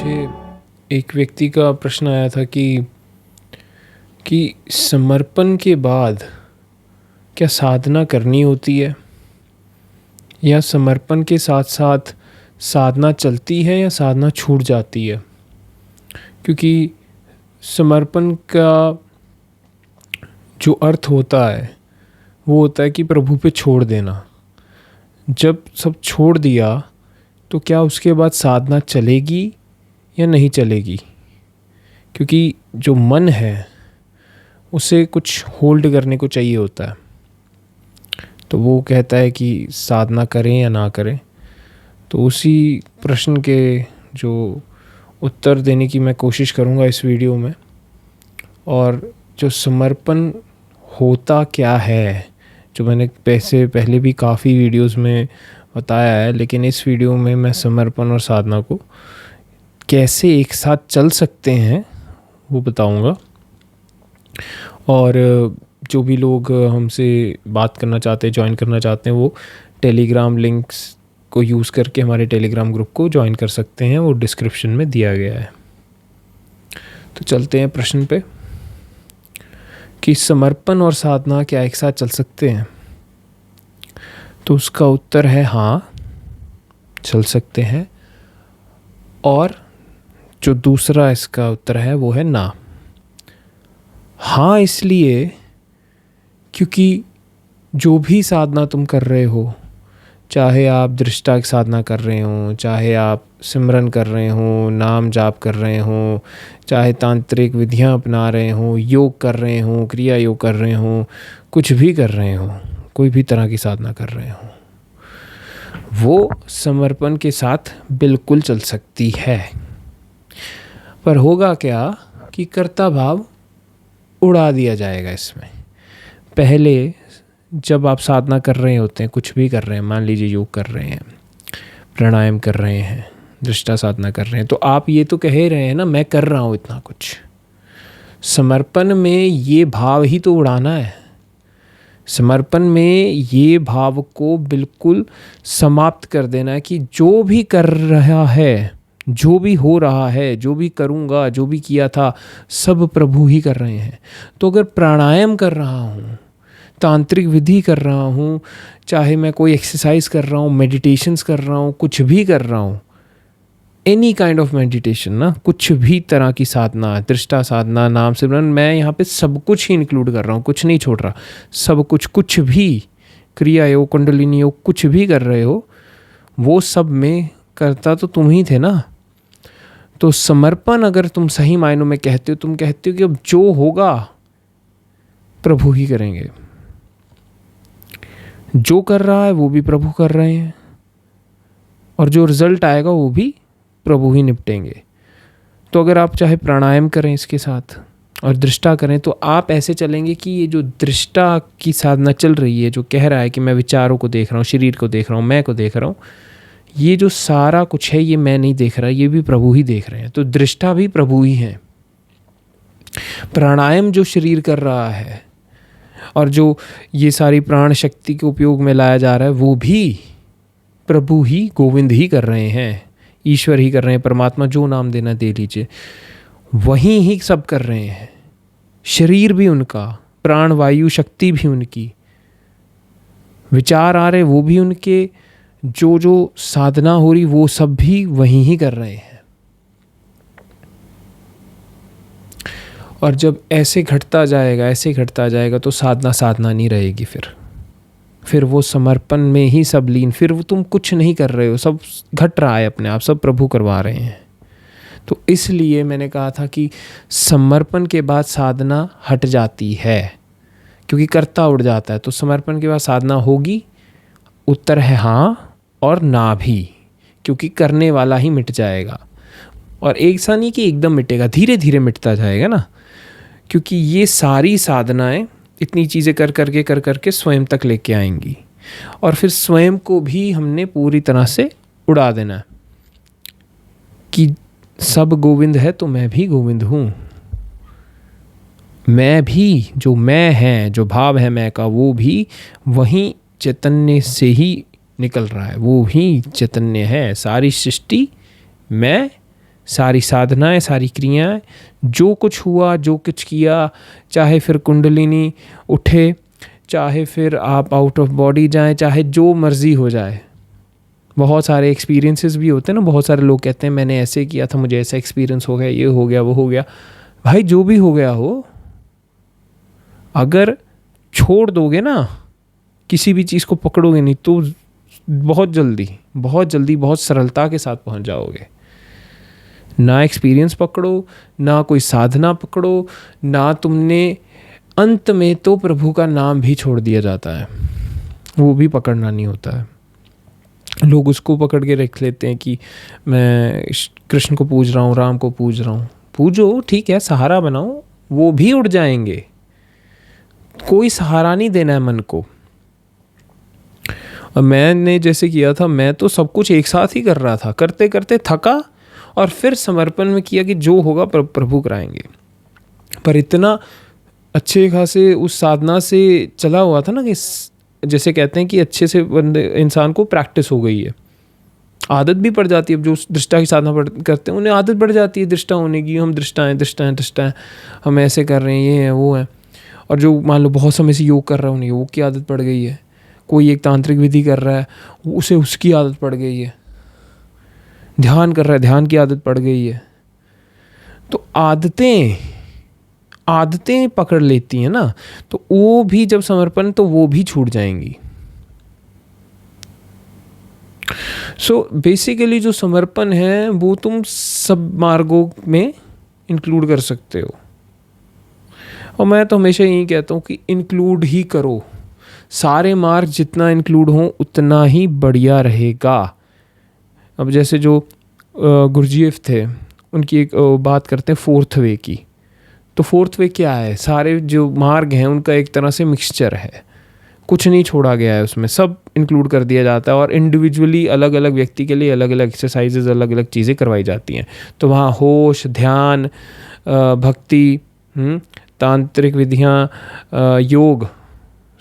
मुझे एक व्यक्ति का प्रश्न आया था कि समर्पण के बाद क्या साधना करनी होती है, या समर्पण के साथ साथ साधना चलती है या साधना छूट जाती है। क्योंकि समर्पण का जो अर्थ होता है वो होता है कि प्रभु पे छोड़ देना। जब सब छोड़ दिया तो क्या उसके बाद साधना चलेगी या नहीं चलेगी, क्योंकि जो मन है उसे कुछ होल्ड करने को चाहिए होता है। तो वो कहता है कि साधना करें या ना करें। तो उसी प्रश्न के जो उत्तर देने की मैं कोशिश करूँगा इस वीडियो में। और जो समर्पण होता क्या है, जो मैंने पहले भी काफ़ी वीडियोस में बताया है, लेकिन इस वीडियो में मैं समर्पण और साधना को कैसे एक साथ चल सकते हैं वो बताऊंगा। और जो भी लोग हमसे बात करना चाहते हैं, ज्वाइन करना चाहते हैं, वो टेलीग्राम लिंक्स को यूज़ करके हमारे टेलीग्राम ग्रुप को ज्वाइन कर सकते हैं। वो डिस्क्रिप्शन में दिया गया है। तो चलते हैं प्रश्न पे कि समर्पण और साधना क्या एक साथ चल सकते हैं। तो उसका उत्तर है हाँ, चल सकते हैं। और जो दूसरा इसका उत्तर है वो है ना। हाँ इसलिए क्योंकि जो भी साधना तुम कर रहे हो, चाहे आप दृष्टा की साधना कर रहे हो, चाहे आप सिमरन कर रहे हो, नाम जाप कर रहे हो, चाहे तांत्रिक विधियां अपना रहे हो, योग कर रहे हो, क्रिया योग कर रहे हो, कुछ भी कर रहे हो, कोई भी तरह की साधना कर रहे हो, वो समर्पण के साथ बिल्कुल चल सकती है। पर होगा क्या कि कर्ता भाव उड़ा दिया जाएगा इसमें। पहले जब आप साधना कर रहे होते हैं, कुछ भी कर रहे हैं, मान लीजिए योग कर रहे हैं, प्राणायाम कर रहे हैं, दृष्टा साधना कर रहे हैं, तो आप ये तो कह रहे हैं ना मैं कर रहा हूँ इतना कुछ। समर्पण में ये भाव ही तो उड़ाना है। समर्पण में ये भाव को बिल्कुल समाप्त कर देना है कि जो भी कर रहा है, जो भी हो रहा है, जो भी करूँगा, जो भी किया था, सब प्रभु ही कर रहे हैं। तो अगर प्राणायाम कर रहा हूँ, तांत्रिक विधि कर रहा हूँ, चाहे मैं कोई एक्सरसाइज कर रहा हूँ, मेडिटेशंस कर रहा हूँ, कुछ भी कर रहा हूँ, एनी काइंड ऑफ मेडिटेशन ना, कुछ भी तरह की साधना, दृष्टा साधना, नाम सिमरन, मैं यहाँ पे सब कुछ ही इंक्लूड कर रहा हूँ, कुछ नहीं छोड़ रहा। सब कुछ, कुछ भी क्रिया योग, कुंडलिनी योग, कुछ भी कर रहे हो, वो सब में करता तो तुम ही थे ना। तो समर्पण अगर तुम सही मायनों में कहते हो, तुम कहते हो कि अब जो होगा प्रभु ही करेंगे, जो कर रहा है वो भी प्रभु कर रहे हैं, और जो रिजल्ट आएगा वो भी प्रभु ही निपटेंगे। तो अगर आप चाहे प्राणायाम करें इसके साथ और दृष्टा करें, तो आप ऐसे चलेंगे कि ये जो दृष्टा की साधना चल रही है, जो कह रहा है कि मैं विचारों को देख रहा हूँ, शरीर को देख रहा हूँ, मैं को देख रहा हूँ, ये जो सारा कुछ है ये मैं नहीं देख रहा, ये भी प्रभु ही देख रहे हैं। तो दृष्टा भी प्रभु ही हैं। प्राणायाम जो शरीर कर रहा है और जो ये सारी प्राण शक्ति के उपयोग में लाया जा रहा है, वो भी प्रभु ही, गोविंद ही कर रहे हैं, ईश्वर ही कर रहे हैं, परमात्मा जो नाम देना दे लीजिए, वहीं ही सब कर रहे हैं। शरीर भी उनका, प्राण वायु शक्ति भी उनकी, विचार आ रहे वो भी उनके, जो जो साधना हो रही वो सब भी वहीं ही कर रहे हैं। और जब ऐसे घटता जाएगा, ऐसे घटता जाएगा, तो साधना नहीं रहेगी। फिर वो समर्पण में ही सब लीन, फिर वो तुम कुछ नहीं कर रहे हो, सब घट रहा है अपने आप, सब प्रभु करवा रहे हैं। तो इसलिए मैंने कहा था कि समर्पण के बाद साधना हट जाती है, क्योंकि कर्ता उड़ जाता है। तो समर्पण के बाद साधना होगी, उत्तर है हाँ और ना भी, क्योंकि करने वाला ही मिट जाएगा। और एक सा नहीं कि एकदम मिटेगा, धीरे धीरे मिटता जाएगा ना, क्योंकि ये सारी साधनाएं इतनी चीज़ें कर करके स्वयं तक लेके आएंगी, और फिर स्वयं को भी हमने पूरी तरह से उड़ा देना कि सब गोविंद है तो मैं भी गोविंद हूँ। मैं भी, जो मैं है, जो भाव है मैं का, वो भी वहीं चैतन्य से ही निकल रहा है, वो ही चैतन्य है। सारी सृष्टि मैं सारी साधनाएं, सारी क्रियाएं, जो कुछ हुआ, जो कुछ किया, चाहे फिर कुंडलिनी उठे, चाहे फिर आप आउट ऑफ बॉडी जाएं, चाहे जो मर्जी हो जाए। बहुत सारे एक्सपीरियंसेस भी होते हैं ना, बहुत सारे लोग कहते हैं मैंने ऐसे किया था, मुझे ऐसा एक्सपीरियंस हो गया, ये हो गया, वो हो गया। भाई जो भी हो गया हो, अगर छोड़ दोगे ना, किसी भी चीज़ को पकड़ोगे नहीं, तो बहुत जल्दी बहुत सरलता के साथ पहुंच जाओगे। ना एक्सपीरियंस पकड़ो, ना कोई साधना पकड़ो, ना तुमने, अंत में तो प्रभु का नाम भी छोड़ दिया जाता है, वो भी पकड़ना नहीं होता है। लोग उसको पकड़ के रख लेते हैं कि मैं कृष्ण को पूज रहा हूँ, राम को पूज रहा हूँ। पूजो, ठीक है, सहारा बनाओ, वो भी उड़ जाएंगे। कोई सहारा नहीं देना है मन को। और मैंने जैसे किया था, मैं तो सब कुछ एक साथ ही कर रहा था, करते करते थका और फिर समर्पण में किया कि जो होगा प्रभु कराएंगे। पर इतना अच्छे खासे उस साधना से चला हुआ था ना कि जैसे कहते हैं कि अच्छे से बंदे इंसान को प्रैक्टिस हो गई है, आदत भी पड़ जाती है। अब जो दृष्टा की साधना करते हैं उन्हें आदत पड़ जाती है दृष्टा होने की, हम दृष्टा हैं, हम ऐसे कर रहे हैं, ये हैं, वो हैं। और जो मान लो बहुत समय से योग कर रहा है, उन्हें योग की आदत पड़ गई है। कोई एक तांत्रिक विधि कर रहा है, उसे उसकी आदत पड़ गई है। ध्यान कर रहा है, ध्यान की आदत पड़ गई है। तो आदतें पकड़ लेती हैं ना, तो वो भी जब समर्पण, तो वो भी छूट जाएंगी। सो बेसिकली जो समर्पण है वो तुम सब मार्गों में इंक्लूड कर सकते हो। और मैं तो हमेशा यही कहता हूँ कि इंक्लूड ही करो। सारे मार्ग जितना इंक्लूड हो उतना ही बढ़िया रहेगा। अब जैसे जो गुरुजीएफ थे, उनकी एक बात करते हैं फोर्थ वे की। तो फोर्थ वे क्या है? सारे जो मार्ग हैं उनका एक तरह से मिक्सचर है, कुछ नहीं छोड़ा गया है, उसमें सब इंक्लूड कर दिया जाता है। और इंडिविजुअली अलग अलग व्यक्ति के लिए अलग अलग एक्सरसाइजेज, अलग अलग चीज़ें करवाई जाती हैं। तो वहाँ होश, ध्यान, भक्ति, तांत्रिक विधियाँ, योग,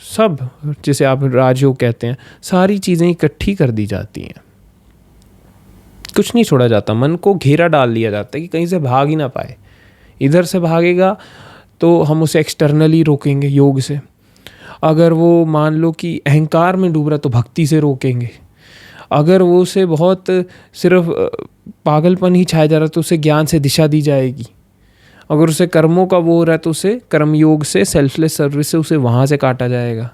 सब, जिसे आप राजयोग कहते हैं, सारी चीज़ें इकट्ठी कर दी जाती हैं। कुछ नहीं छोड़ा जाता, मन को घेरा डाल दिया जाता है कि कहीं से भाग ही ना पाए। इधर से भागेगा तो हम उसे एक्सटर्नली रोकेंगे योग से। अगर वो मान लो कि अहंकार में डूब रहा तो भक्ति से रोकेंगे। अगर वो उसे बहुत सिर्फ पागलपन ही छाया जा रहा तो उसे ज्ञान से दिशा दी जाएगी। अगर उसे कर्मों का वो हो रहा है तो उसे कर्म योग से, सेल्फलेस सर्विस से उसे वहाँ से काटा जाएगा।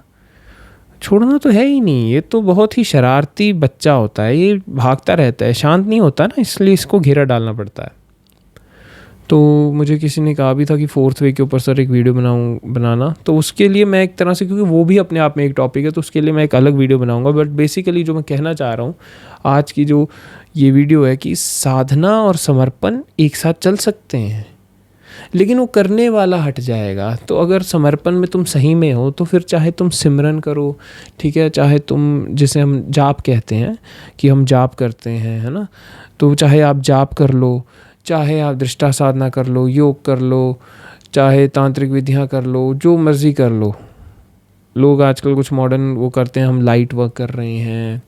छोड़ना तो है ही नहीं। ये तो बहुत ही शरारती बच्चा होता है, ये भागता रहता है, शांत नहीं होता ना, इसलिए इसको घेरा डालना पड़ता है। तो मुझे किसी ने कहा भी था कि फोर्थ वे के ऊपर सर एक वीडियो बनाना, तो उसके लिए मैं एक तरह से, क्योंकि वो भी अपने आप में एक टॉपिक है, तो उसके लिए मैं एक अलग वीडियो बनाऊंगा। बट बेसिकली जो मैं कहना चाह रहा हूँ आज की जो ये वीडियो है कि साधना और समर्पण एक साथ चल सकते हैं, लेकिन वो करने वाला हट जाएगा। तो अगर समर्पण में तुम सही में हो तो फिर चाहे तुम सिमरन करो, ठीक है, चाहे तुम, जिसे हम जाप कहते हैं कि हम जाप करते हैं, है ना, तो चाहे आप जाप कर लो, चाहे आप दृष्टा साधना कर लो, योग कर लो, चाहे तांत्रिक विधियाँ कर लो, जो मर्जी कर लो। लोग आजकल कुछ मॉडर्न वो करते हैं, हम लाइट वर्क कर रहे हैं,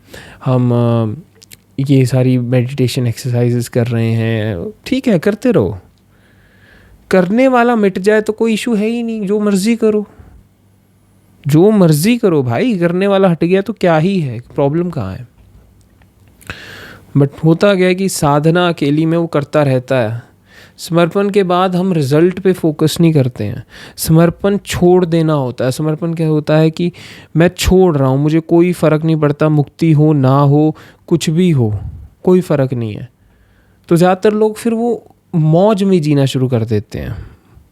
हम ये सारी मेडिटेशन एक्सरसाइजेस कर रहे हैं, ठीक है, करते रहो। करने वाला मिट जाए तो कोई इशू है ही नहीं, जो मर्जी करो, जो मर्जी करो भाई। करने वाला हट गया तो क्या ही है, प्रॉब्लम कहाँ है। बट होता क्या है कि साधना अकेली में वो करता रहता है। समर्पण के बाद हम रिजल्ट पे फोकस नहीं करते हैं। समर्पण छोड़ देना होता है। समर्पण क्या होता है कि मैं छोड़ रहा हूँ, मुझे कोई फ़र्क नहीं पड़ता, मुक्ति हो ना हो, कुछ भी हो, कोई फ़र्क नहीं है। तो ज़्यादातर लोग फिर वो मौज में जीना शुरू कर देते हैं,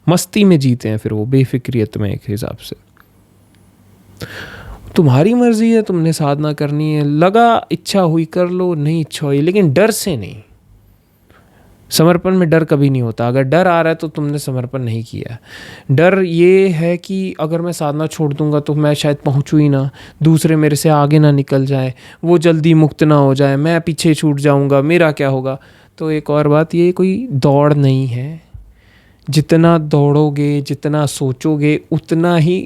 मस्ती में जीते हैं, फिर वो बेफिक्रियत में। एक हिसाब से तुम्हारी मर्जी है, तुमने साधना करनी है, लगा इच्छा हुई कर लो, नहीं इच्छा हुई, लेकिन डर से नहीं। समर्पण में डर कभी नहीं होता। अगर डर आ रहा है तो तुमने समर्पण नहीं किया। डर ये है कि अगर मैं साधना छोड़ दूंगा तो मैं शायद पहुंचूँ ही ना, दूसरे मेरे से आगे ना निकल जाए, वो जल्दी मुक्त ना हो जाए, मैं पीछे छूट जाऊंगा, मेरा क्या होगा। तो एक और बात, ये कोई दौड़ नहीं है। जितना दौड़ोगे, जितना सोचोगे, उतना ही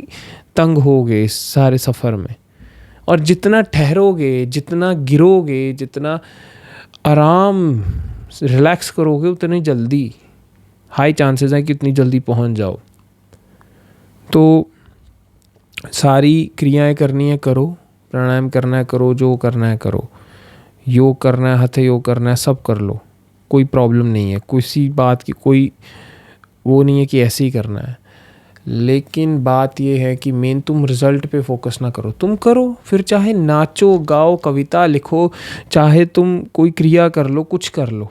तंग होगे इस सारे सफ़र में। और जितना ठहरोगे, जितना गिरोगे, जितना आराम रिलैक्स करोगे उतनी जल्दी हाई चांसेस हैं कि उतनी जल्दी पहुंच जाओ। तो सारी क्रियाएं करनी है करो, प्राणायाम करना है करो, जो करना है करो, योग करना है, हठ योग करना है, सब कर लो, कोई प्रॉब्लम नहीं है, किसी बात की कोई वो नहीं है कि ऐसे ही करना है। लेकिन बात ये है कि मेन तुम रिजल्ट पे फोकस ना करो, तुम करो, फिर चाहे नाचो गाओ कविता लिखो, चाहे तुम कोई क्रिया कर लो, कुछ कर लो,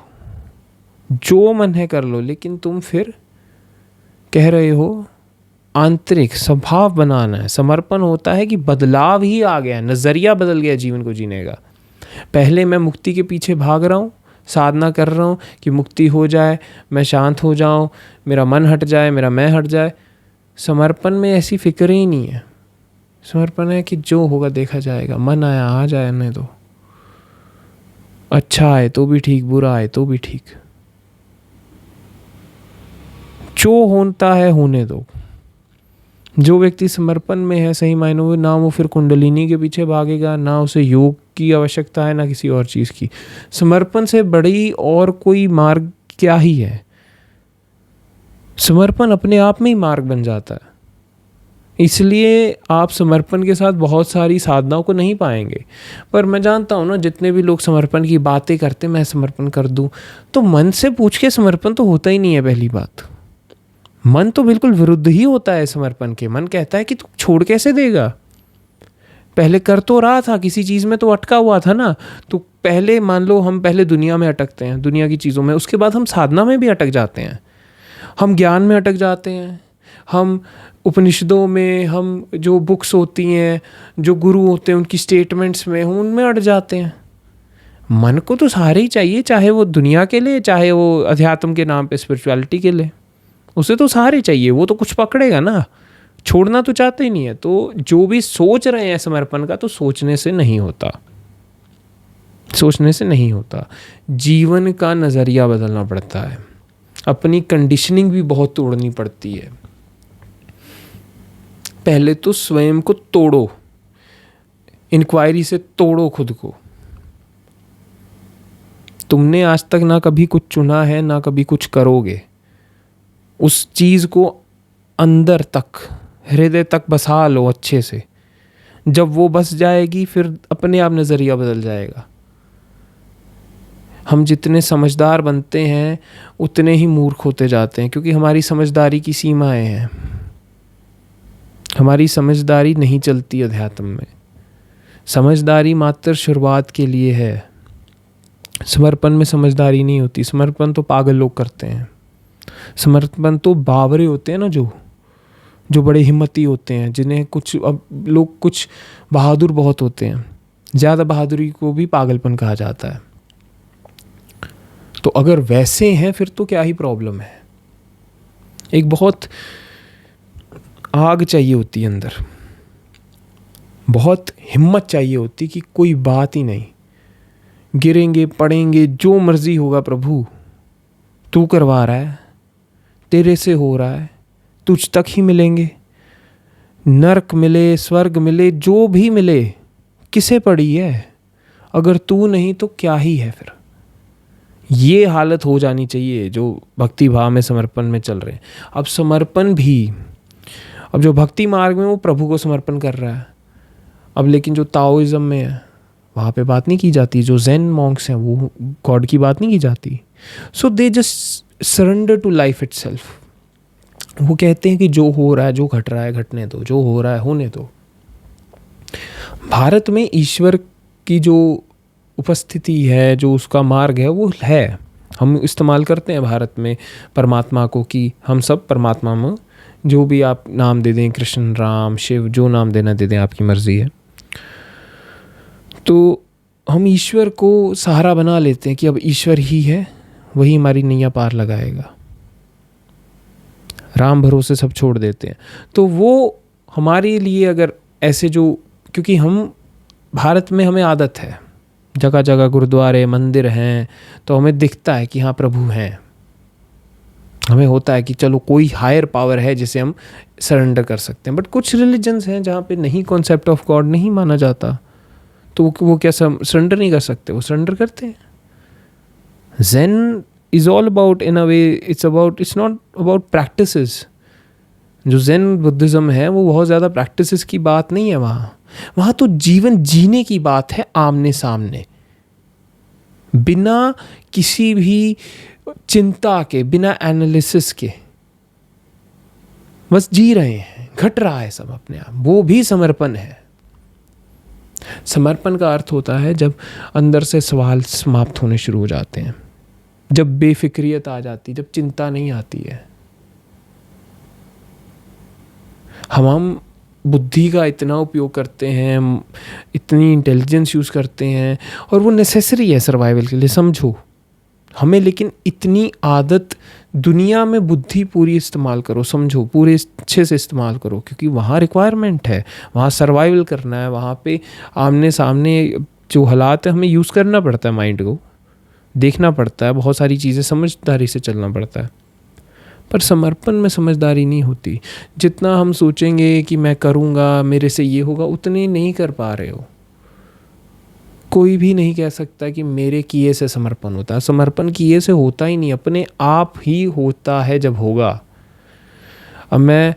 जो मन है कर लो, लेकिन तुम फिर कह रहे हो आंतरिक स्वभाव बनाना है। समर्पण होता है कि बदलाव ही आ गया, नज़रिया बदल गया जीवन को जीने का। पहले मैं मुक्ति के पीछे भाग रहा हूँ, साधना कर रहा हूँ कि मुक्ति हो जाए, मैं शांत हो जाऊँ, मेरा मन हट जाए, मेरा मैं हट जाए। समर्पण में ऐसी फिक्र ही नहीं है। समर्पण है कि जो होगा देखा जाएगा, मन आया आ जाए, नहीं तो अच्छा आए तो भी ठीक, बुरा आए तो भी ठीक, जो होता है होने दो। जो व्यक्ति समर्पण में है सही मायनों में, ना वो फिर कुंडलिनी के पीछे भागेगा, ना उसे योग की आवश्यकता है, ना किसी और चीज़ की। समर्पण से बड़ी और कोई मार्ग क्या ही है। समर्पण अपने आप में ही मार्ग बन जाता है। इसलिए आप समर्पण के साथ बहुत सारी साधनाओं को नहीं पाएंगे। पर मैं जानता हूँ ना, जितने भी लोग समर्पण की बातें करते, मैं समर्पण कर दूँ, तो मन से पूछ के समर्पण तो होता ही नहीं है। पहली बात, मन तो बिल्कुल विरुद्ध ही होता है समर्पण के। मन कहता है कि तू छोड़ कैसे देगा, पहले कर तो रहा था, किसी चीज़ में तो अटका हुआ था ना। तो पहले मान लो हम पहले दुनिया में अटकते हैं, दुनिया की चीज़ों में, उसके बाद हम साधना में भी अटक जाते हैं, हम ज्ञान में अटक जाते हैं, हम उपनिषदों में, हम जो बुक्स होती हैं, जो गुरु होते हैं उनकी स्टेटमेंट्स में, हम उनमें अट जाते हैं। मन को तो सहारे ही चाहिए, चाहे वो दुनिया के लिए, चाहे वो अध्यात्म के नाम पे स्पिरिचुअलिटी के लिए, उसे तो सहारे चाहिए। वो तो कुछ पकड़ेगा ना, छोड़ना तो चाहते ही नहीं है। तो जो भी सोच रहे हैं समर्पण का, तो सोचने से नहीं होता, सोचने से नहीं होता। जीवन का नज़रिया बदलना पड़ता है, अपनी कंडीशनिंग भी बहुत तोड़नी पड़ती है। पहले तो स्वयं को तोड़ो, इंक्वायरी से तोड़ो खुद को। तुमने आज तक ना कभी कुछ चुना है, ना कभी कुछ करोगे। उस चीज़ को अंदर तक, हृदय तक बसा लो अच्छे से। जब वो बस जाएगी, फिर अपने आप नज़रिया बदल जाएगा। हम जितने समझदार बनते हैं उतने ही मूर्ख होते जाते हैं, क्योंकि हमारी समझदारी की सीमाएं हैं। हमारी समझदारी नहीं चलती अध्यात्म में। समझदारी मात्र शुरुआत के लिए है। समर्पण में समझदारी नहीं होती। समर्पण तो पागल लोग करते हैं। समर्पण तो बावरे होते हैं ना, जो बड़े हिम्मती होते हैं, जिन्हें कुछ, अब लोग कुछ बहादुर बहुत होते हैं। ज़्यादा बहादुरी को भी पागलपन कहा जाता है। तो अगर वैसे हैं फिर तो क्या ही प्रॉब्लम है। एक बहुत आग चाहिए होती है अंदर, बहुत हिम्मत चाहिए होती कि कोई बात ही नहीं, गिरेंगे पड़ेंगे, जो मर्जी होगा प्रभु, तू करवा रहा है, तेरे से हो रहा है, तुझ तक ही मिलेंगे। नरक मिले, स्वर्ग मिले, जो भी मिले, किसे पड़ी है, अगर तू नहीं तो क्या ही है। फिर ये हालत हो जानी चाहिए जो भक्ति भाव में, समर्पण में चल रहे हैं। अब समर्पण भी, अब जो भक्ति मार्ग में वो प्रभु को समर्पण कर रहा है। अब लेकिन जो ताओइज्म में है वहाँ पे बात नहीं की जाती, जो ज़ेन मॉन्क्स हैं वो गॉड की बात नहीं की जाती। So they just surrender to life itself. वो कहते हैं कि जो हो रहा है, जो घट रहा है घटने दो, जो हो रहा है होने दो। भारत में ईश्वर की जो उपस्थिति है, जो उसका मार्ग है, वो है। हम इस्तेमाल करते हैं भारत में परमात्मा को, कि हम सब परमात्मा में, जो भी आप नाम दे दें, कृष्ण, राम, शिव, जो नाम देना दे दें, आपकी मर्जी है। तो हम ईश्वर को सहारा बना लेते हैं कि अब ईश्वर ही है, वही हमारी नैया पार लगाएगा। राम भरोसे सब छोड़ देते हैं। तो वो हमारे लिए अगर ऐसे जो, क्योंकि हम भारत में, हमें आदत है, जगह जगह गुरुद्वारे मंदिर हैं, तो हमें दिखता है कि हाँ प्रभु हैं। हमें होता है कि चलो कोई हायर पावर है जिसे हम सरेंडर कर सकते हैं। बट कुछ रिलीजन्स हैं जहाँ पे नहीं, कॉन्सेप्ट ऑफ गॉड नहीं माना जाता, तो वो क्या सरेंडर नहीं कर सकते? वो सरेंडर करते हैं। Zen is all about, in a way it's not about practices. जो ज़ेन बुद्धिज़्म है वो बहुत ज़्यादा प्रैक्टिसेस की बात नहीं है। वहाँ तो जीवन जीने की बात है, आमने सामने, बिना किसी भी चिंता के, बिना एनालिसिस के, बस जी रहे हैं, घट रहा है सब अपने आप। वो भी समर्पण है। समर्पण का अर्थ होता है जब अंदर से सवाल समाप्त होने शुरू हो जाते हैं, जब बेफिक्रियत आ जाती, जब चिंता नहीं आती है। हम बुद्धि का इतना उपयोग करते हैं, इतनी इंटेलिजेंस यूज़ करते हैं, और वो नेसेसरी है सर्वाइवल के लिए, समझो हमें। लेकिन इतनी आदत, दुनिया में बुद्धि पूरी इस्तेमाल करो, समझो, पूरे अच्छे से इस्तेमाल करो, क्योंकि वहाँ रिक्वायरमेंट है, वहाँ सर्वाइवल करना है, वहाँ पे आमने सामने जो हालात है हमें यूज़ करना पड़ता है, माइंड को देखना पड़ता है, बहुत सारी चीज़ें समझदारी से चलना पड़ता है। पर समर्पण में समझदारी नहीं होती। जितना हम सोचेंगे कि मैं करूँगा, मेरे से ये होगा, उतने नहीं कर पा रहे हो। कोई भी नहीं कह सकता कि मेरे किए से समर्पण होता है। समर्पण किए से होता ही नहीं, अपने आप ही होता है जब होगा। अब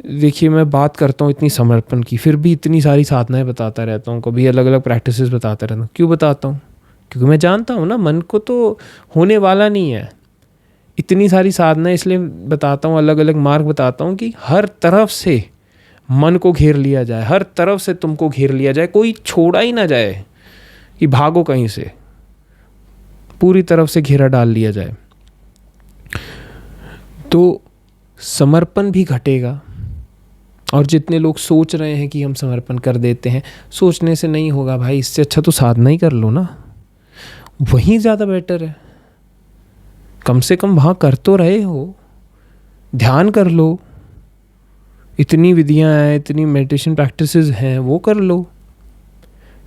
देखिए मैं बात करता हूँ इतनी समर्पण की, फिर भी इतनी सारी साधनाएं बताता रहता हूँ, कभी अलग अलग प्रैक्टिसेस बताता रहता हूँ। क्यों बताता हूँ? क्योंकि मैं जानता हूँ ना, मन को तो होने वाला नहीं है। इतनी सारी साधनाएं इसलिए बताता हूँ, अलग अलग मार्ग बताता हूँ, कि हर तरफ से मन को घेर लिया जाए, हर तरफ से तुमको घेर लिया जाए, कोई छोड़ा ही ना जाए कि भागो कहीं से, पूरी तरफ से घेरा डाल लिया जाए। तो समर्पण भी घटेगा। और जितने लोग सोच रहे हैं कि हम समर्पण कर देते हैं, सोचने से नहीं होगा भाई। इससे अच्छा तो साधना ही कर लो ना, वहीं ज़्यादा बेटर है। कम से कम वहाँ कर तो रहे हो, ध्यान कर लो, इतनी विधियाँ हैं, इतनी मेडिटेशन प्रैक्टिसेस हैं, वो कर लो।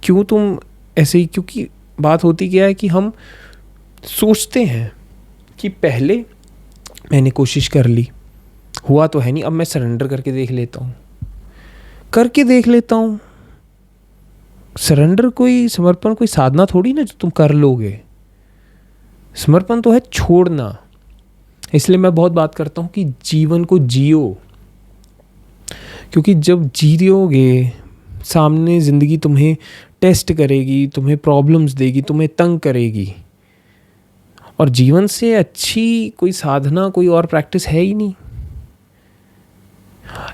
क्यों तुम ऐसे ही? क्योंकि बात होती क्या है कि हम सोचते हैं कि पहले मैंने कोशिश कर ली, हुआ तो है नहीं, अब मैं सरेंडर करके देख लेता हूँ। सरेंडर कोई, समर्पण कोई साधना थोड़ी ना जो तुम कर लोगे। समर्पण तो है छोड़ना। इसलिए मैं बहुत बात करता हूँ कि जीवन को जियो, क्योंकि जब जियोगे, सामने ज़िंदगी तुम्हें टेस्ट करेगी, तुम्हें प्रॉब्लम्स देगी, तुम्हें तंग करेगी, और जीवन से अच्छी कोई साधना, कोई और प्रैक्टिस है ही नहीं।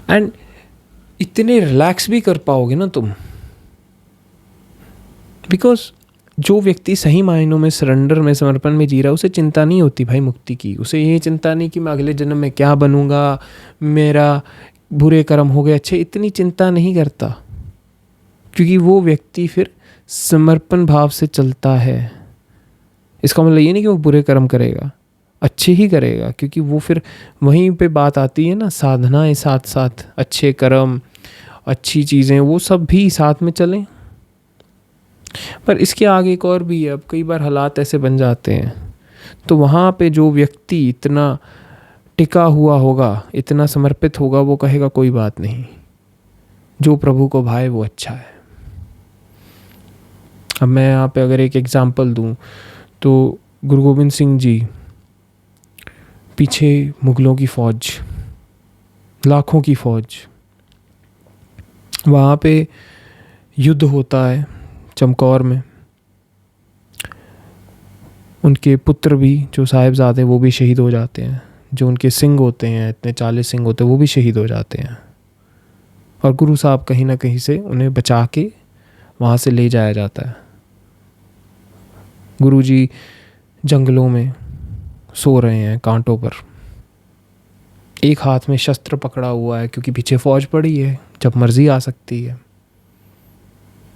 एंड इतने रिलैक्स भी कर पाओगे ना तुम, बिकॉज जो व्यक्ति सही मायनों में सरेंडर में, समर्पण में जी रहा है, उसे चिंता नहीं होती भाई मुक्ति की। उसे ये चिंता नहीं कि मैं अगले जन्म में क्या बनूंगा, मेरा बुरे कर्म हो गए अच्छे, इतनी चिंता नहीं करता, क्योंकि वो व्यक्ति फिर समर्पण भाव से चलता है। इसका मतलब ये नहीं कि वो बुरे कर्म करेगा, अच्छे ही करेगा, क्योंकि वो फिर वहीं पे बात आती है ना, साधनाएं साथ साथ, अच्छे कर्म, अच्छी चीज़ें, वो सब भी साथ में चलें। पर इसके आगे एक और भी है। अब कई बार हालात ऐसे बन जाते हैं, तो वहाँ पे जो व्यक्ति इतना टिका हुआ होगा, इतना समर्पित होगा, वो कहेगा कोई बात नहीं, जो प्रभु को भाए वो अच्छा है। अब मैं यहाँ पे अगर एक एग्जांपल दूँ, तो गुरु गोविंद सिंह जी, पीछे मुगलों की फ़ौज, लाखों की फ़ौज, वहाँ पे युद्ध होता है चमकौर में। उनके पुत्र भी, जो साहिबजादे, वो भी शहीद हो जाते हैं। जो उनके सिंह होते हैं, इतने 40 सिंह होते हैं, वो भी शहीद हो जाते हैं। और गुरु साहब कहीं ना कहीं से उन्हें बचा के वहाँ से ले जाया जाता है। गुरु जी जंगलों में सो रहे हैं कांटों पर, एक हाथ में शस्त्र पकड़ा हुआ है, क्योंकि पीछे फ़ौज पड़ी है, जब मर्जी आ सकती है।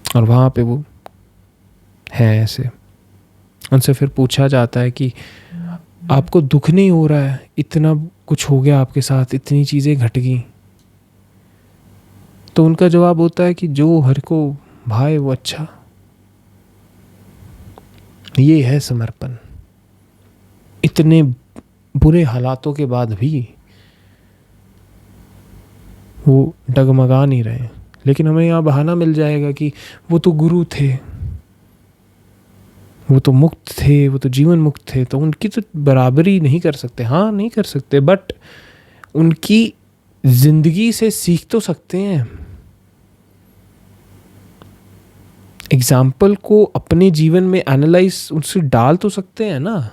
और वहाँ पे वो है ऐसे। उनसे फिर पूछा जाता है कि आपको दुख नहीं हो रहा है, इतना कुछ हो गया आपके साथ, इतनी चीज़ें घट गई। तो उनका जवाब होता है कि जो हर को भाए वो अच्छा। ये है समर्पण। इतने बुरे हालातों के बाद भी वो डगमगा नहीं रहे। लेकिन हमें यहाँ बहाना मिल जाएगा कि वो तो गुरु थे, वो तो मुक्त थे, वो तो जीवन मुक्त थे, तो उनकी तो बराबरी नहीं कर सकते। हाँ नहीं कर सकते, बट उनकी जिंदगी से सीख तो सकते हैं। एग्जाम्पल को अपने जीवन में एनालाइज उनसे डाल तो सकते हैं ना।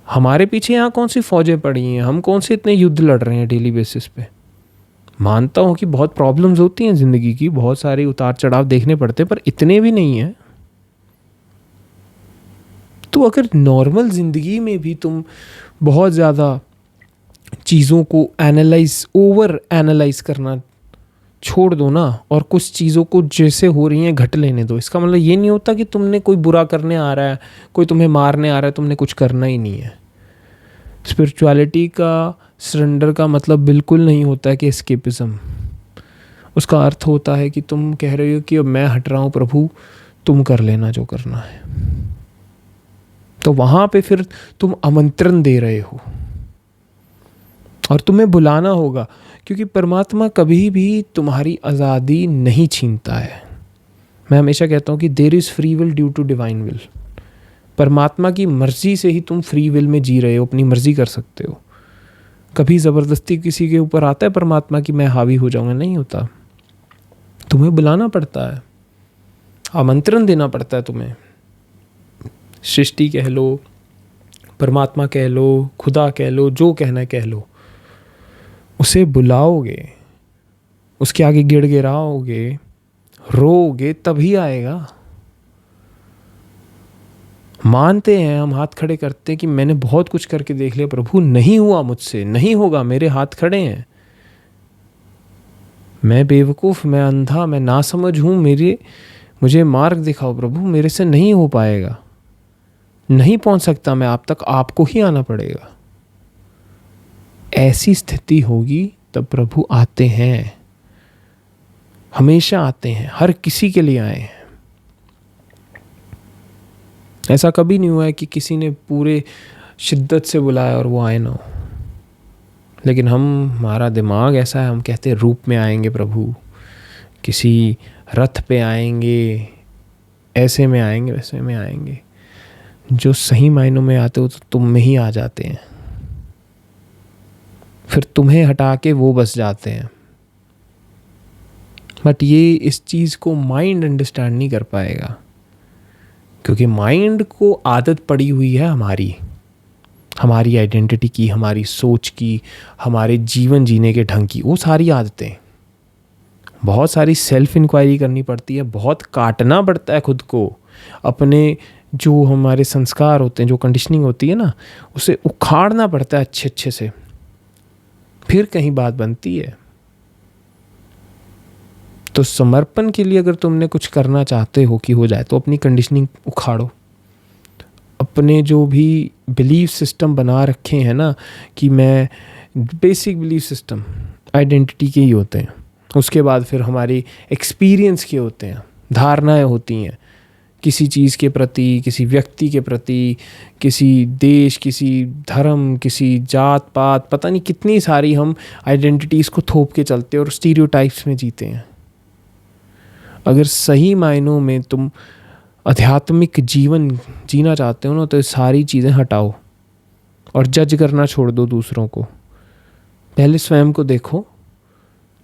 हमारे पीछे यहाँ कौन सी फौजें पड़ी हैं, हम कौन से इतने युद्ध लड़ रहे हैं डेली बेसिस पे। मानता हूँ कि बहुत प्रॉब्लम्स होती हैं ज़िंदगी की, बहुत सारे उतार चढ़ाव देखने पड़ते हैं, पर इतने भी नहीं हैं। तो अगर नॉर्मल ज़िंदगी में भी तुम बहुत ज़्यादा चीज़ों को ओवर एनालाइज करना छोड़ दो ना, और कुछ चीज़ों को जैसे हो रही हैं घट लेने दो, इसका मतलब ये नहीं होता कि तुमने कोई बुरा करने आ रहा है, कोई तुम्हें मारने आ रहा है, तुमने कुछ करना ही नहीं है। स्पिरिचुअलिटी का सरेंडर का मतलब बिल्कुल नहीं होता है कि एस्केपिज्म। उसका अर्थ होता है कि तुम कह रहे हो कि अब मैं हट रहा हूँ प्रभु, तुम कर लेना जो करना है। तो वहाँ पे फिर तुम आमंत्रण दे रहे हो और तुम्हें बुलाना होगा, क्योंकि परमात्मा कभी भी तुम्हारी आज़ादी नहीं छीनता है। मैं हमेशा कहता हूँ कि there is free will due to divine will. परमात्मा की मर्ज़ी से ही तुम फ्री विल में जी रहे हो, अपनी मर्ज़ी कर सकते हो। कभी ज़बरदस्ती किसी के ऊपर आता है परमात्मा कि मैं हावी हो जाऊँगा? नहीं होता। तुम्हें बुलाना पड़ता है, आमंत्रण देना पड़ता है तुम्हें। सृष्टि कह लो, परमात्मा कह लो, खुदा कह लो, जो कहना है कह लो, उसे बुलाओगे, उसके आगे गिड़गिड़ाओगे, रोओगे, तभी आएगा। मानते हैं हम, हाथ खड़े करते हैं कि मैंने बहुत कुछ करके देख लिया प्रभु, नहीं हुआ मुझसे, नहीं होगा, मेरे हाथ खड़े हैं, मैं बेवकूफ़, मैं अंधा, मैं नासमझ हूँ, मुझे मार्ग दिखाओ प्रभु, मेरे से नहीं हो पाएगा, नहीं पहुँच सकता मैं आप तक, आपको ही आना पड़ेगा। ऐसी स्थिति होगी तब प्रभु आते हैं, हमेशा आते हैं, हर किसी के लिए आए हैं। ऐसा कभी नहीं हुआ है कि किसी ने पूरे शिद्दत से बुलाया और वो आए ना हो। लेकिन हमारा दिमाग ऐसा है, हम कहते हैं रूप में आएंगे प्रभु, किसी रथ पे आएंगे, ऐसे में आएंगे, वैसे में आएंगे। जो सही मायनों में आते हो तो तुम में ही आ जाते हैं, फिर तुम्हें हटा के वो बस जाते हैं। बट ये इस चीज़ को माइंड अंडरस्टैंड नहीं कर पाएगा, क्योंकि माइंड को आदत पड़ी हुई है हमारी आइडेंटिटी की, हमारी सोच की, हमारे जीवन जीने के ढंग की, वो सारी आदतें। बहुत सारी सेल्फ इंक्वायरी करनी पड़ती है, बहुत काटना पड़ता है खुद को, अपने जो हमारे संस्कार होते हैं, जो कंडीशनिंग होती है ना, उसे उखाड़ना पड़ता है अच्छे से, फिर कहीं बात बनती है। तो समर्पण के लिए अगर तुमने कुछ करना चाहते हो कि हो जाए, तो अपनी कंडीशनिंग उखाड़ो। अपने जो भी बिलीफ सिस्टम बना रखे हैं ना, कि मैं बेसिक बिलीफ सिस्टम आइडेंटिटी के ही होते हैं, उसके बाद फिर हमारी एक्सपीरियंस के होते हैं, धारणाएं होती हैं किसी चीज़ के प्रति, किसी व्यक्ति के प्रति, किसी देश, किसी धर्म, किसी जात पात, पता नहीं कितनी सारी हम आइडेंटिटीज़ को थोप के चलते हैं और स्टीरियोटाइप्स में जीते हैं। अगर सही मायनों में तुम आध्यात्मिक जीवन जीना चाहते हो ना, तो सारी चीज़ें हटाओ और जज करना छोड़ दो दूसरों को। पहले स्वयं को देखो,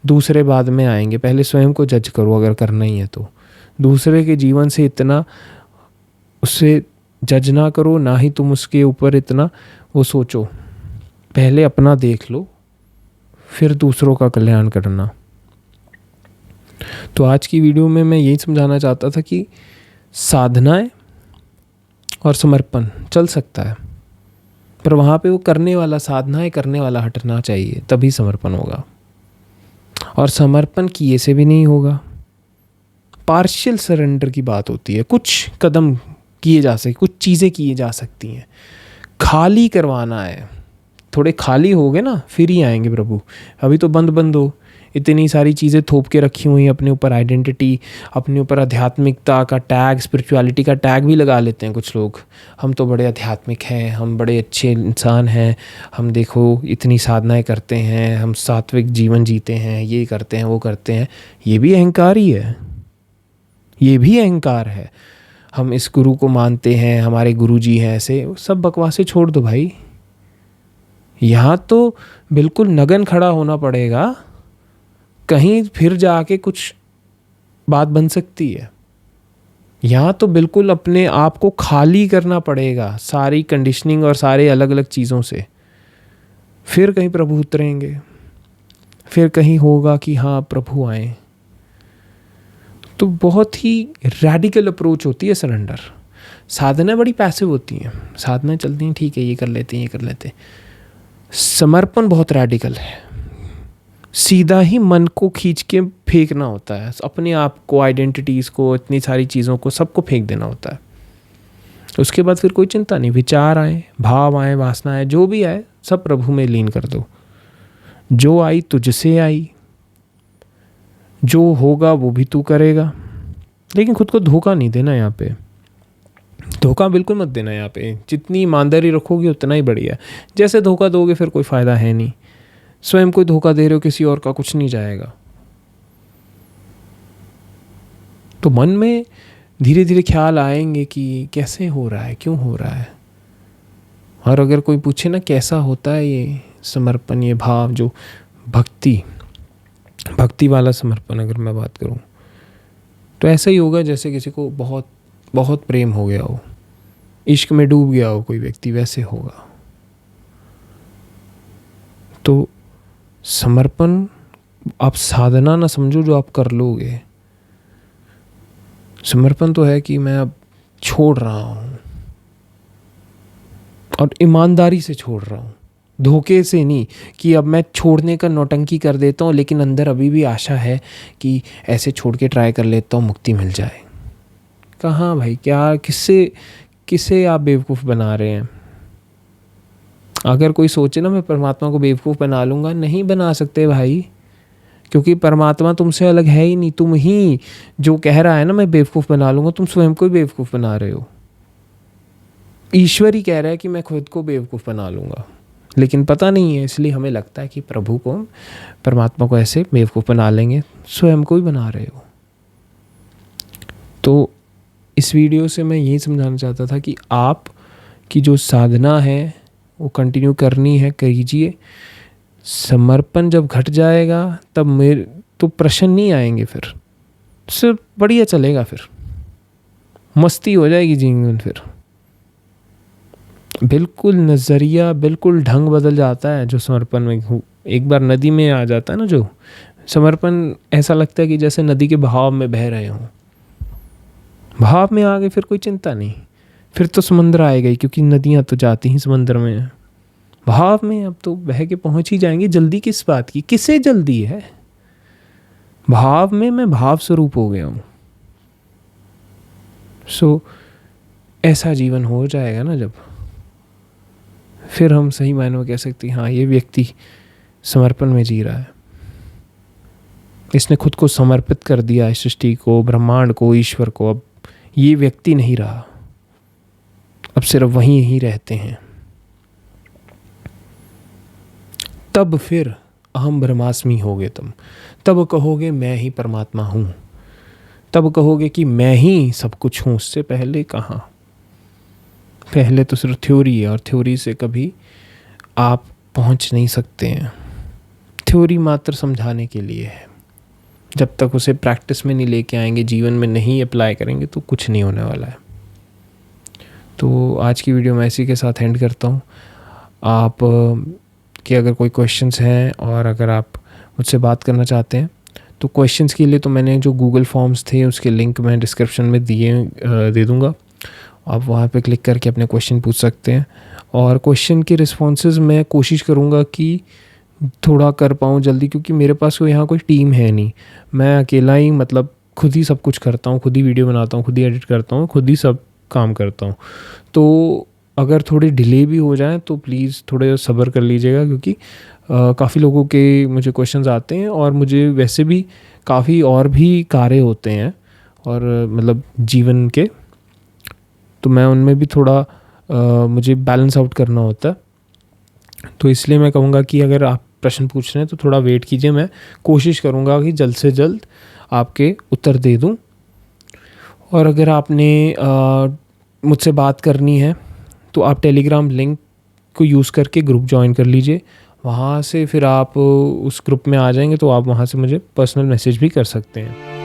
दूसरे बाद में आएंगे। पहले स्वयं को जज करो अगर करना ही है तो। दूसरे के जीवन से इतना उससे जज ना करो, ना ही तुम उसके ऊपर इतना वो सोचो। पहले अपना देख लो, फिर दूसरों का कल्याण करना। तो आज की वीडियो में मैं यही समझाना चाहता था कि साधनाएं और समर्पण चल सकता है, पर वहाँ पे वो करने वाला, साधनाएं करने वाला हटना चाहिए, तभी समर्पण होगा। और समर्पण किए से भी नहीं होगा। पार्शियल सरेंडर की बात होती है, कुछ कदम किए जा सकते, कुछ चीज़ें किए जा सकती हैं। खाली करवाना है, थोड़े खाली हो गए ना, फिर ही आएंगे प्रभु। अभी तो बंद हो, इतनी सारी चीज़ें थोप के रखी हुई हैं अपने ऊपर, आइडेंटिटी, अपने ऊपर आध्यात्मिकता का टैग, स्पिरिचुअलिटी का टैग भी लगा लेते हैं कुछ लोग। हम तो बड़े आध्यात्मिक हैं, हम बड़े अच्छे इंसान हैं, हम देखो इतनी साधनाएं करते हैं, हम सात्विक जीवन जीते हैं, ये करते हैं, वो करते हैं। ये भी अहंकार ही है, ये भी अहंकार है। हम इस गुरु को मानते हैं, हमारे गुरु जी हैं ऐसे, सब बकवासें छोड़ दो भाई। यहाँ तो बिल्कुल नगन खड़ा होना पड़ेगा, कहीं फिर जाके कुछ बात बन सकती है। यहाँ तो बिल्कुल अपने आप को खाली करना पड़ेगा सारी कंडीशनिंग और सारे अलग अलग चीज़ों से, फिर कहीं प्रभु उतरेंगे, फिर कहीं होगा कि हाँ प्रभु आए। तो बहुत ही रैडिकल अप्रोच होती है सरेंडर। साधना बड़ी पैसिव होती हैं, साधना चलती हैं, ठीक है ये कर लेते हैं ये कर लेते हैं। समर्पण बहुत रैडिकल है, सीधा ही मन को खींच के फेंकना होता है, अपने आप को, आइडेंटिटीज़ को, इतनी सारी चीज़ों को, सबको फेंक देना होता है। उसके बाद फिर कोई चिंता नहीं, विचार आए, भाव आए, वासना आए, जो भी आए सब प्रभु में लीन कर दो। जो आई तुझसे आई, जो होगा वो भी तू करेगा, लेकिन खुद को धोखा नहीं देना। यहाँ पे धोखा बिल्कुल मत देना। यहाँ पे जितनी ईमानदारी रखोगे उतना ही बढ़िया। जैसे धोखा दोगे फिर कोई फ़ायदा है नहीं। स्वयं को धोखा दे रहे हो, किसी और का कुछ नहीं जाएगा। तो मन में धीरे धीरे ख्याल आएंगे कि कैसे हो रहा है, क्यों हो रहा है। और अगर कोई पूछे ना कैसा होता है ये समर्पण, ये भाव, जो भक्ति वाला समर्पण अगर मैं बात करूं, तो ऐसा ही होगा जैसे किसी को बहुत बहुत प्रेम हो गया हो, इश्क में डूब गया हो कोई व्यक्ति, वैसे होगा। तो समर्पण आप साधना ना समझो जो आप कर लोगे। समर्पण तो है कि मैं अब छोड़ रहा हूँ, और ईमानदारी से छोड़ रहा हूँ, धोखे से नहीं कि अब मैं छोड़ने का नौटंकी कर देता हूँ, लेकिन अंदर अभी भी आशा है कि ऐसे छोड़ के ट्राई कर लेता हूँ, मुक्ति मिल जाए। कहाँ भाई, क्या किससे आप बेवकूफ़ बना रहे हैं। अगर कोई सोचे ना मैं परमात्मा को बेवकूफ़ बना लूँगा, नहीं बना सकते भाई, क्योंकि परमात्मा तुमसे अलग है ही नहीं। तुम ही जो कह रहा है ना मैं बेवकूफ़ बना लूँगा, तुम स्वयं को ही बेवकूफ़ बना रहे हो। ईश्वर ही कह रहा है कि मैं खुद को बेवकूफ़ बना लूँगा, लेकिन पता नहीं है, इसलिए हमें लगता है कि प्रभु को, परमात्मा को ऐसे बेवकूफ़ बना लेंगे। स्वयं को ही बना रहे हो। तो इस वीडियो से मैं यही समझाना चाहता था कि आप की जो साधना है वो कंटिन्यू करनी है, करिए। समर्पण जब घट जाएगा तब मेरे तो प्रश्न नहीं आएंगे, फिर सिर्फ बढ़िया चलेगा, फिर मस्ती हो जाएगी जीवन। फिर बिल्कुल नज़रिया, बिल्कुल ढंग बदल जाता है जो समर्पण में एक बार नदी में आ जाता है ना। जो समर्पण ऐसा लगता है कि जैसे नदी के बहाव में बह रहे हों। भाव में आ गए फिर कोई चिंता नहीं, फिर तो समंदर आएगा ही, क्योंकि नदियाँ तो जाती ही समंदर में हैं। भाव में अब तो बह के पहुँच ही जाएंगे। जल्दी किस बात की, किसे जल्दी है। भाव में मैं भाव स्वरूप हो गया हूँ। सो ऐसा जीवन हो जाएगा ना जब, फिर हम सही मायने में कह सकते हैं हाँ ये व्यक्ति समर्पण में जी रहा है। इसने खुद को समर्पित कर दिया इस सृष्टि को, ब्रह्मांड को, ईश्वर को। अब ये व्यक्ति नहीं रहा, अब सिर्फ वहीं ही रहते हैं। तब फिर अहम ब्रह्मास्मि होगे तुम, तब कहोगे मैं ही परमात्मा हूँ, तब कहोगे कि मैं ही सब कुछ हूँ। उससे पहले कहाँ, पहले तो सिर्फ थ्योरी है, और थ्योरी से कभी आप पहुँच नहीं सकते हैं। थ्योरी मात्र समझाने के लिए है, जब तक उसे प्रैक्टिस में नहीं लेके आएंगे, जीवन में नहीं अप्लाई करेंगे, तो कुछ नहीं होने वाला है। तो आज की वीडियो मैं इसी के साथ एंड करता हूँ। आप कि अगर कोई क्वेश्चंस हैं और अगर आप मुझसे बात करना चाहते हैं, तो क्वेश्चंस के लिए तो मैंने जो गूगल फॉर्म्स थे उसके लिंक मैं डिस्क्रिप्शन में दे दूँगा। आप वहाँ पे क्लिक करके अपने क्वेश्चन पूछ सकते हैं, और क्वेश्चन के रिस्पॉन्सेज मैं कोशिश करूँगा कि थोड़ा कर पाऊँ जल्दी, क्योंकि मेरे पास कोई यहाँ कोई टीम है नहीं। मैं अकेला ही मतलब खुद ही सब कुछ करता हूँ, खुद ही वीडियो बनाता हूँ, खुद ही एडिट करता हूँ, खुद ही सब काम करता हूँ। तो अगर थोड़ी डिले भी हो जाए तो प्लीज़ थोड़े सब्र कर लीजिएगा, क्योंकि काफ़ी लोगों के मुझे क्वेश्चंस आते हैं, और मुझे वैसे भी काफ़ी और भी कार्य होते हैं और मतलब जीवन के, तो मैं उनमें भी थोड़ा मुझे बैलेंस आउट करना होता है। तो इसलिए मैं कहूँगा कि अगर आप प्रश्न पूछ रहे हैं तो थोड़ा वेट कीजिए। मैं कोशिश करूँगा कि जल्द से जल्द आपके उत्तर दे दूँ। और अगर आपने मुझसे बात करनी है तो आप टेलीग्राम लिंक को यूज़ करके ग्रुप ज्वाइन कर लीजिए। वहाँ से फिर आप उस ग्रुप में आ जाएंगे तो आप वहाँ से मुझे पर्सनल मैसेज भी कर सकते हैं।